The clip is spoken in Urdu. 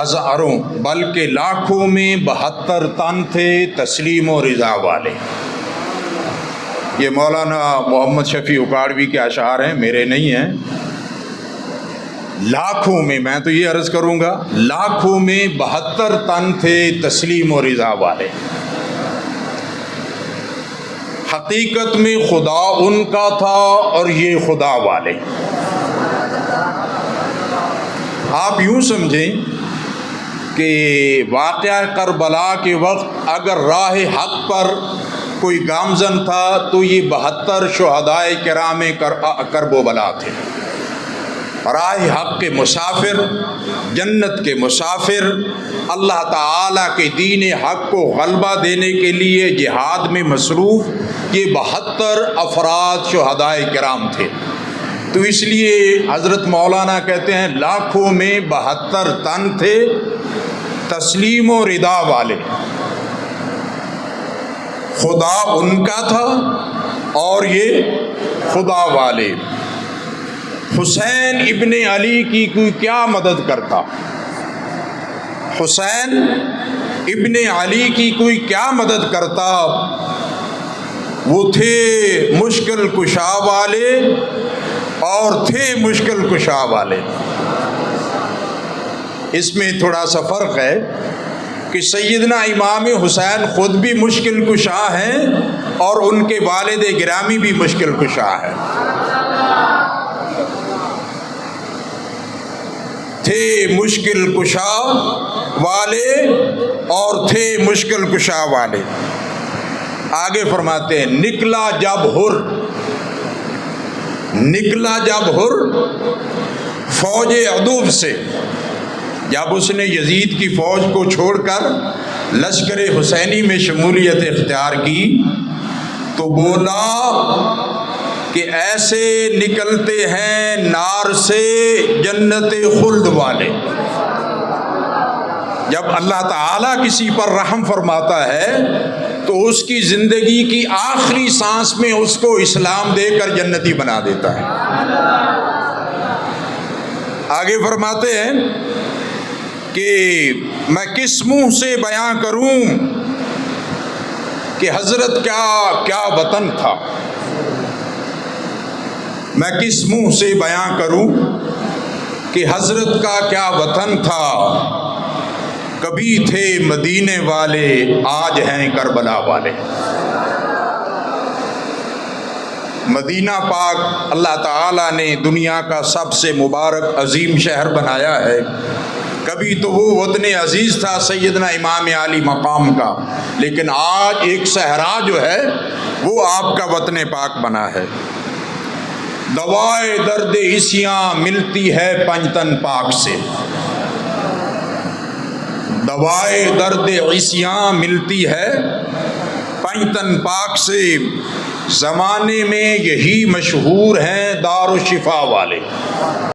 ہزاروں بلکہ لاکھوں میں 72 تن تھے تسلیم و رضا والے۔ یہ مولانا محمد شفیع اکاڑوی کے اشعار ہیں، میرے نہیں ہیں۔ لاکھوں میں تو یہ عرض کروں گا، لاکھوں میں 72 تن تھے تسلیم و رضا والے۔ حقیقت میں خدا ان کا تھا اور یہ خدا والے۔ آپ یوں سمجھیں کہ واقعہ کربلا کے وقت اگر راہ حق پر کوئی گامزن تھا تو یہ 72 شہدائے کرام کرب و بلا تھے۔ راہ حق کے مسافر، جنت کے مسافر، اللہ تعالیٰ کے دین حق کو غلبہ دینے کے لیے جہاد میں مصروف یہ 72 افراد شہدائے کرام تھے۔ تو اس لیے حضرت مولانا کہتے ہیں لاکھوں میں 72 تن تھے تسلیم و رضا والے۔ خدا ان کا تھا اور یہ خدا والے۔ حسین ابن علی کی کوئی کیا مدد کرتا؟ حسین ابن علی کی کوئی کیا مدد کرتا؟ وہ تھے مشکل کشا والے اور تھے مشکل کشا والے۔ اس میں تھوڑا سا فرق ہے کہ سیدنا امام حسین خود بھی مشکل کشا ہیں اور ان کے والد گرامی بھی مشکل کشا ہیں۔ تھے مشکل کشا والے اور تھے مشکل کشا والے۔ آگے فرماتے ہیں نکلا جب ہر فوج عدو سے، جب اس نے یزید کی فوج کو چھوڑ کر لشکر حسینی میں شمولیت اختیار کی تو بولا کہ ایسے نکلتے ہیں نار سے جنت خلد والے۔ جب اللہ تعالیٰ کسی پر رحم فرماتا ہے تو اس کی زندگی کی آخری سانس میں اس کو اسلام دے کر جنتی بنا دیتا ہے۔ آگے فرماتے ہیں کہ میں کس منہ سے بیاں کروں کہ حضرت کیا وطن تھا۔ میں کس منہ سے بیاں کروں کہ حضرت کا کیا وطن تھا۔ کبھی تھے مدینے والے آج ہیں کربلا والے۔ مدینہ پاک اللہ تعالیٰ نے دنیا کا سب سے مبارک عظیم شہر بنایا ہے۔ کبھی تو وہ وطن عزیز تھا سیدنا امام علی مقام کا، لیکن آج ایک صحرا جو ہے وہ آپ کا وطن پاک بنا ہے۔ دوائے درد عیسیاں ملتی ہے پنجتن پاک سے۔ دوائے درد عیسیاں ملتی ہے پنجتن پاک سے۔ زمانے میں یہی مشہور ہیں دار الشفا والے۔